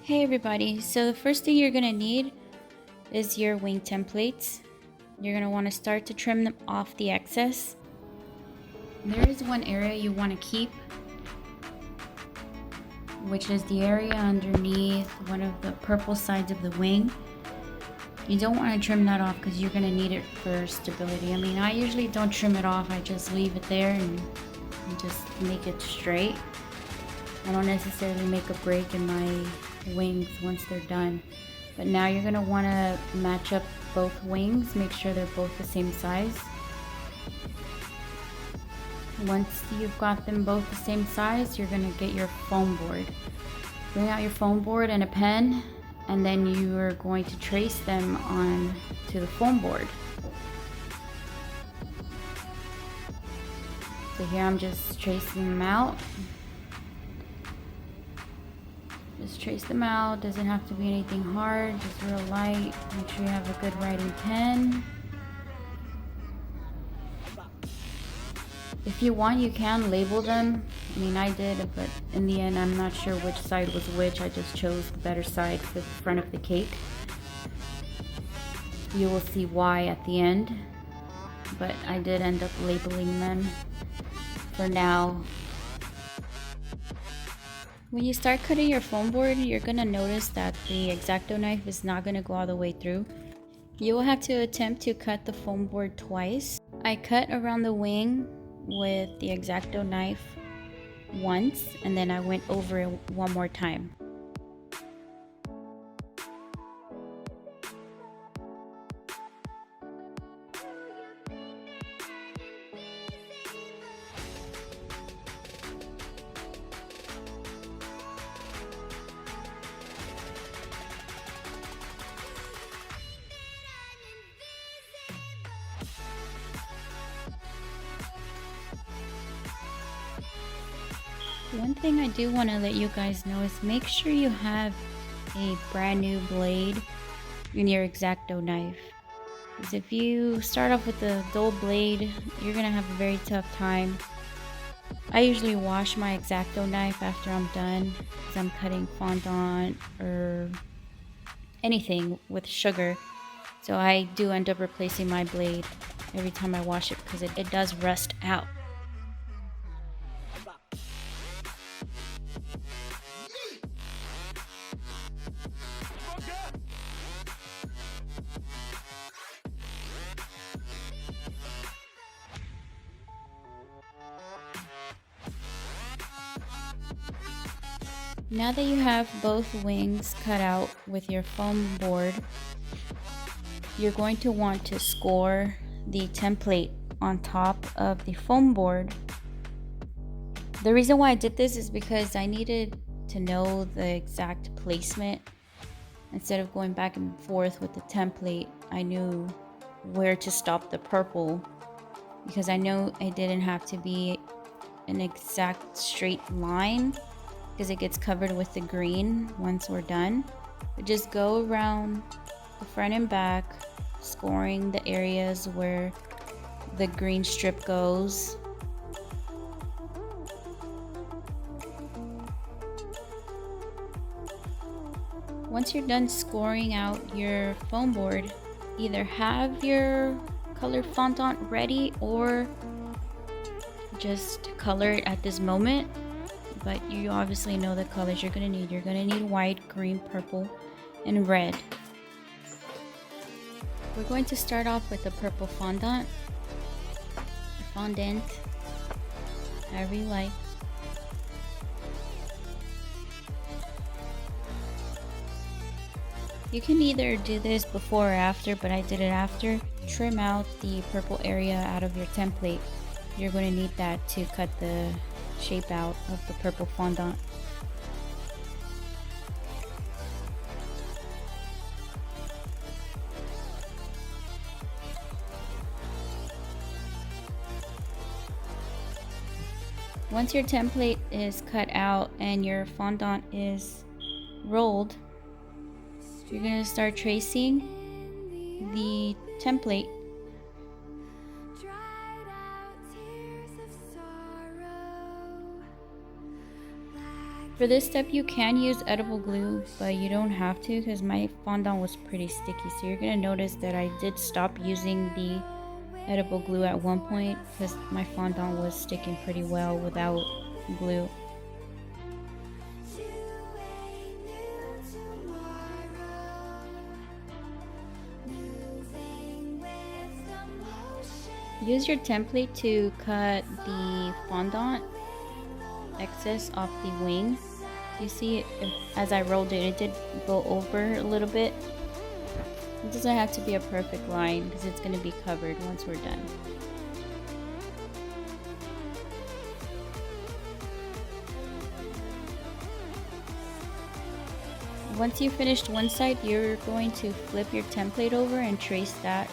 Hey everybody, so the first thing you're gonna need is your wing templates. You're gonna want to start to trim them off the excess. There is one area you want to keep, which is the area underneath one of the purple sides of the wing. You don't want to trim that off because you're gonna need it for stability. I mean, I usually don't trim it off, I just leave it there and just make it straight. I don't necessarily make a break in my wings once they're done. But now you're gonna wanna match up both wings, make sure they're both the same size. Once you've got them both the same size, you're gonna get your foam board. Bring out your foam board and a pen, and then you are going to trace them on to the foam board. So here I'm just tracing them out. Just trace them out, doesn't have to be anything hard, just real light. Make sure you have a good writing pen. If you want, you can label them. I mean, I did, but in the end, I'm not sure which side was which. I just chose the better side for the front of the cake. You will see why at the end, but I did end up labeling them for now. When you start cutting your foam board, you're gonna notice that the X-Acto knife is not gonna go all the way through. You will have to attempt to cut the foam board twice. I cut around the wing with the X-Acto knife once, and then I went over it one more time. One thing I do want to let you guys know is make sure you have a brand new blade in your X-Acto knife. Because if you start off with a dull blade, you're going to have a very tough time. I usually wash my X-Acto knife after I'm done because I'm cutting fondant or anything with sugar. So I do end up replacing my blade every time I wash it because it does rust out. Now that you have both wings cut out with your foam board, you're going to want to score the template on top of the foam board. The reason why I did this is because I needed to know the exact placement. Instead of going back and forth with the template, I knew where to stop the purple because I know it didn't have to be an exact straight line because it gets covered with the green once we're done. But just go around the front and back, scoring the areas where the green strip goes. Once you're done scoring out your foam board, either have your colored fondant ready or just color it at this moment. But you obviously know the colors you're gonna need. You're gonna need white, green, purple, and red. We're going to start off with the purple fondant, however you like. You can either do this before or after, but I did it after. Trim out the purple area out of your template. You're going to need that to cut the shape out of the purple fondant. Once your template is cut out and your fondant is rolled, you're going to start tracing the template. For this step, you can use edible glue, but you don't have to because my fondant was pretty sticky. So you're going to notice that I did stop using the edible glue at one point because my fondant was sticking pretty well without glue. Use your template to cut the fondant excess off the wing. You see, as I rolled it, it did go over a little bit. It doesn't have to be a perfect line because it's going to be covered once we're done. Once you finished one side, you're going to flip your template over and trace that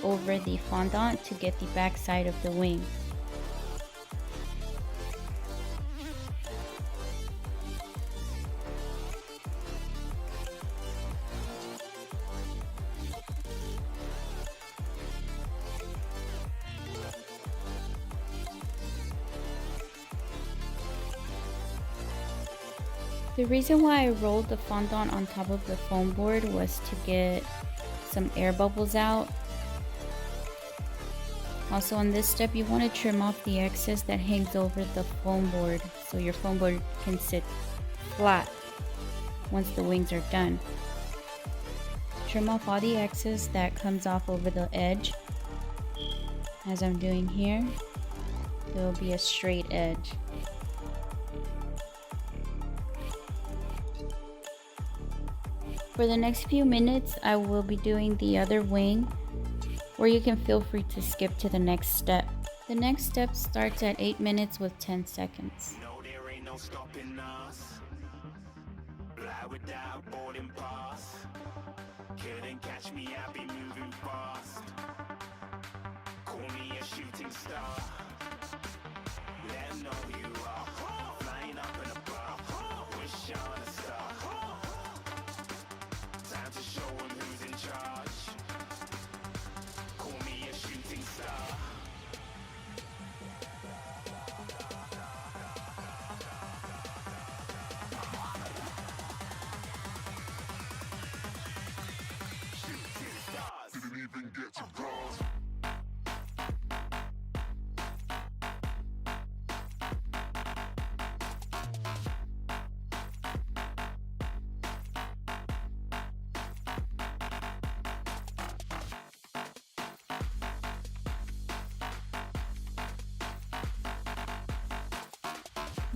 over the fondant to get the back side of the wing. The reason why I rolled the fondant on top of the foam board was to get some air bubbles out. Also on this step, you want to trim off the excess that hangs over the foam board so your foam board can sit flat once the wings are done. Trim off all the excess that comes off over the edge, as I'm doing here. There will be a straight edge. For the next few minutes, I will be doing the other wing, or you can feel free to skip to the next step. The next step starts at 8 minutes with 10 seconds. No, there ain't no stopping us. Fly without boarding pass. Couldn't catch me, I be moving fast. Call me a shooting star. Let 'em know who you are. Flying up in a bar. Wish on a star. Time to show 'em who's in charge. Call me a shooting star. Shooting stars. Didn't even get to bronze.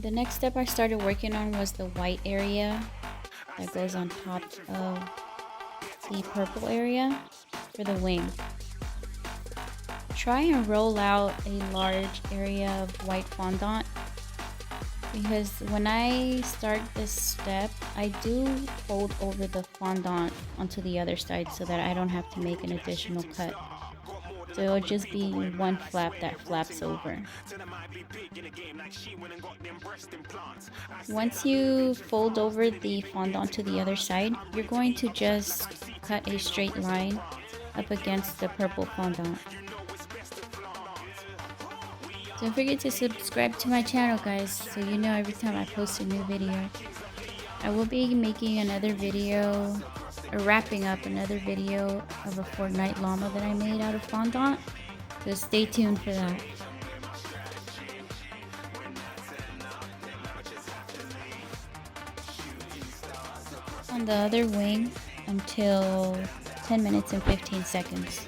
The next step I started working on was the white area that goes on top of the purple area for the wing. Try and roll out a large area of white fondant because when I start this step, I do fold over the fondant onto the other side so that I don't have to make an additional cut. So it'll just be one flap that flaps over. Once you fold over the fondant to the other side, you're going to just cut a straight line up against the purple fondant. Don't forget to subscribe to my channel, guys, so you know every time I post a new video. I will be making another video, or wrapping up another video of a Fortnite llama that I made out of fondant, so stay tuned for that. On the other wing until 10 minutes and 15 seconds.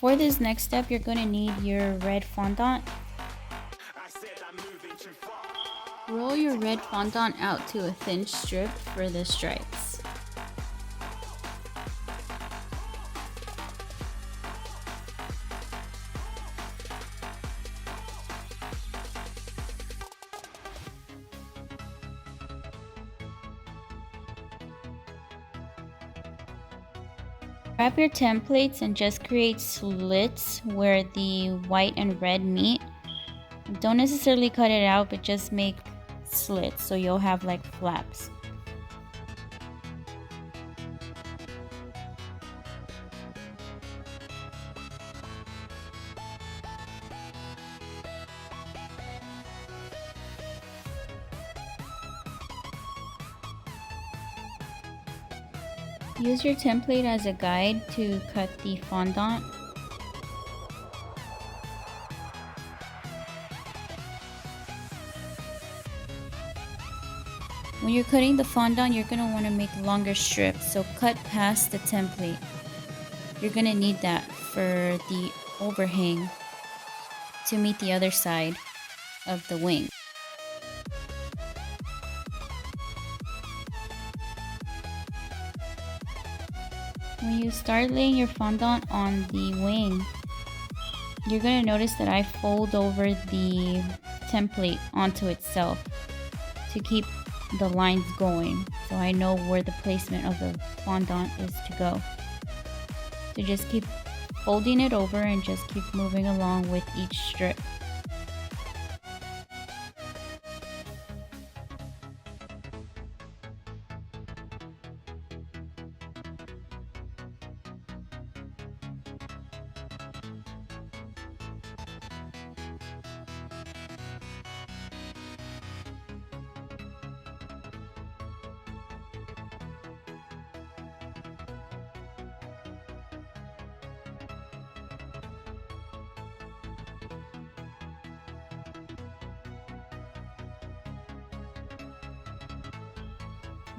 For this next step, you're going to need your red fondant. I said I'm moving too far. Roll your red fondant out to a thin strip for the stripes. Grab your templates and just create slits where the white and red meet. Don't necessarily cut it out, but just make slits so you'll have like flaps. Use your template as a guide to cut the fondant. When you're cutting the fondant, you're going to want to make longer strips, so cut past the template. You're going to need that for the overhang to meet the other side of the wing. When you start laying your fondant on the wing, you're going to notice that I fold over the template onto itself to keep the lines going, so I know where the placement of the fondant is to go. So just keep folding it over and just keep moving along with each strip.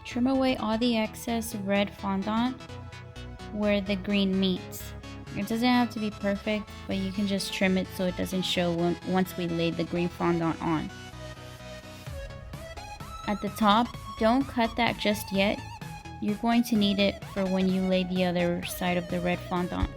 Trim away all the excess red fondant where the green meets. It doesn't have to be perfect, but you can just trim it so it doesn't show once we lay the green fondant on. At the top, don't cut that just yet. You're going to need it for when you lay the other side of the red fondant.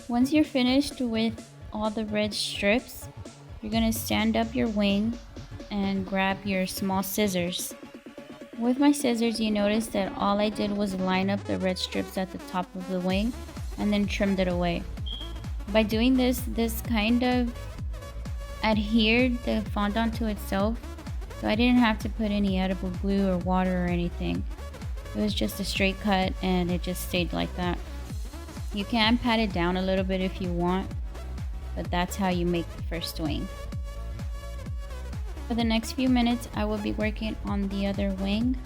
Once you're finished with all the red strips, you're going to stand up your wing and grab your small scissors. With my scissors, you notice that all I did was line up the red strips at the top of the wing and then trimmed it away. By doing this kind of adhered the fondant to itself, so I didn't have to put any edible glue or water or anything. It was just a straight cut and it just stayed like that. You can pat it down a little bit if you want, but that's how you make the first wing. For the next few minutes, I will be working on the other wing.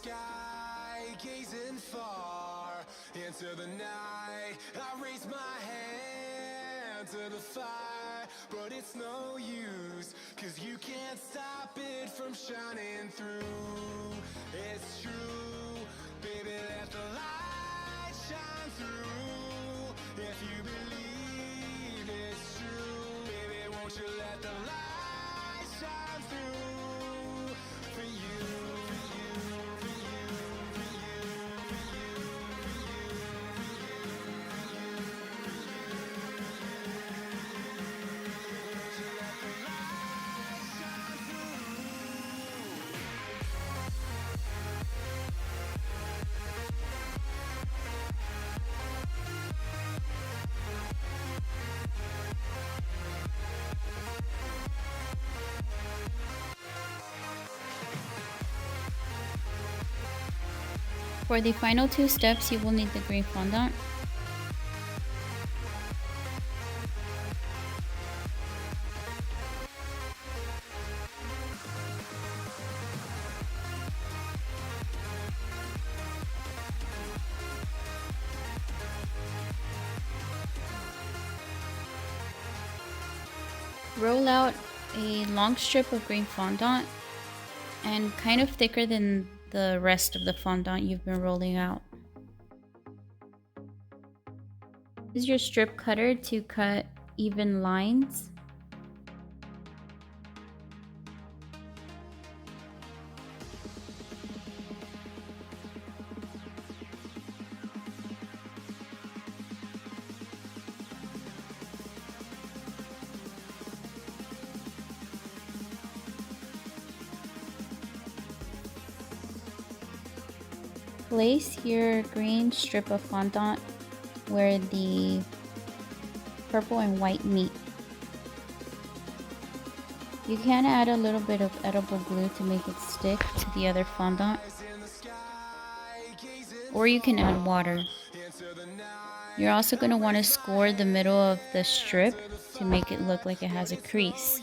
sky, gazing far into the night. I raise my hand to the fire, but it's no use, 'cause you can't stop it from shining through. It's true, baby, let the light shine through. If you believe it's true, baby, won't you let the light shine through for you, for you, for you, for you, for you, for you, won't you let the light shine through. For the final two steps, you will need the green fondant. Roll out a long strip of green fondant and kind of thicker than the rest of the fondant you've been rolling out. Use your strip cutter to cut even lines. Place your green strip of fondant where the purple and white meet. You can add a little bit of edible glue to make it stick to the other fondant, or you can add water. You're also going to want to score the middle of the strip to make it look like it has a crease.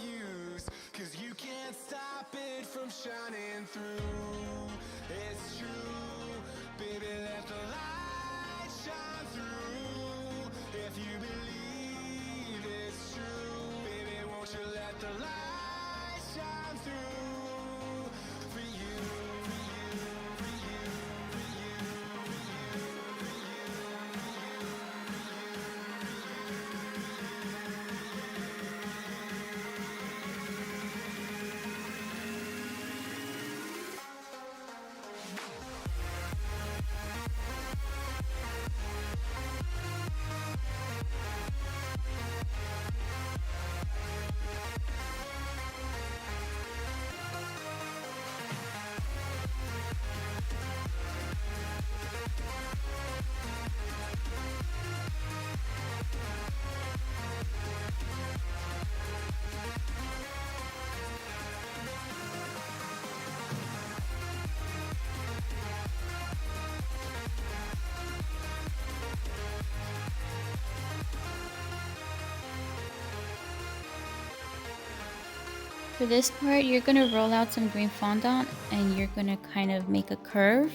For this part, you're going to roll out some green fondant and you're going to kind of make a curve,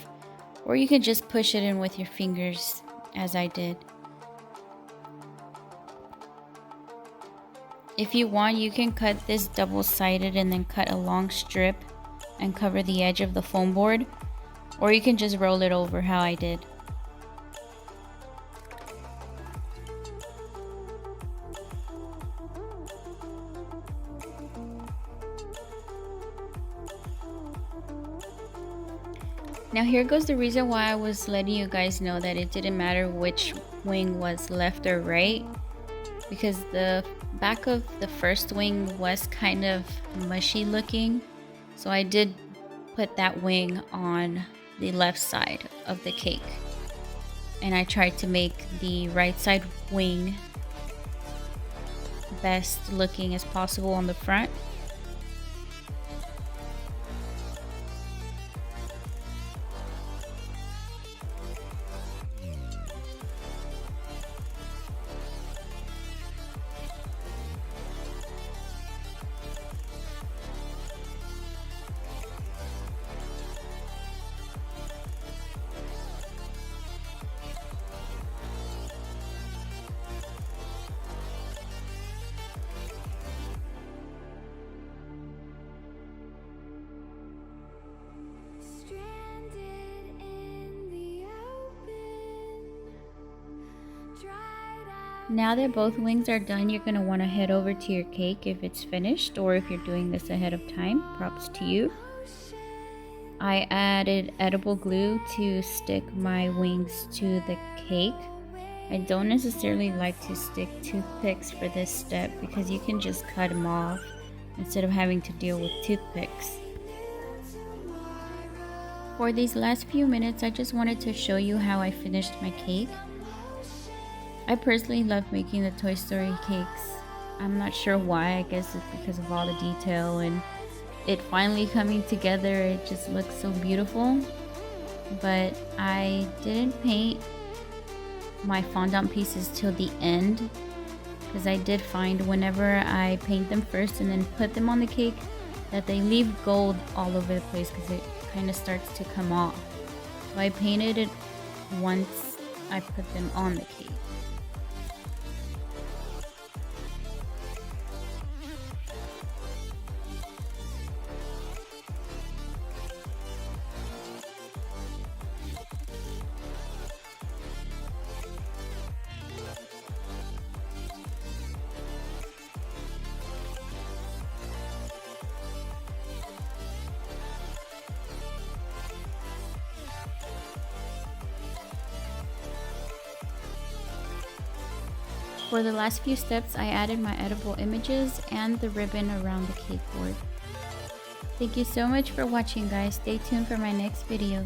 or you can just push it in with your fingers as I did. If you want, you can cut this double-sided and then cut a long strip and cover the edge of the foam board, or you can just roll it over how I did. Now here goes the reason why I was letting you guys know that it didn't matter which wing was left or right, because the back of the first wing was kind of mushy looking, so I did put that wing on the left side of the cake, and I tried to make the right side wing best looking as possible on the front. Now that both wings are done, you're going to want to head over to your cake if it's finished, or if you're doing this ahead of time, props to you. I added edible glue to stick my wings to the cake. I don't necessarily like to stick toothpicks for this step because you can just cut them off instead of having to deal with toothpicks. For these last few minutes, I just wanted to show you how I finished my cake. I personally love making the Toy Story cakes. I'm not sure why. I guess it's because of all the detail and it finally coming together. It just looks so beautiful. But I didn't paint my fondant pieces till the end because I did find whenever I paint them first and then put them on the cake that they leave gold all over the place because it kind of starts to come off. So I painted it once I put them on the cake. For the last few steps, I added my edible images and the ribbon around the cake board. Thank you so much for watching, guys. Stay tuned for my next video.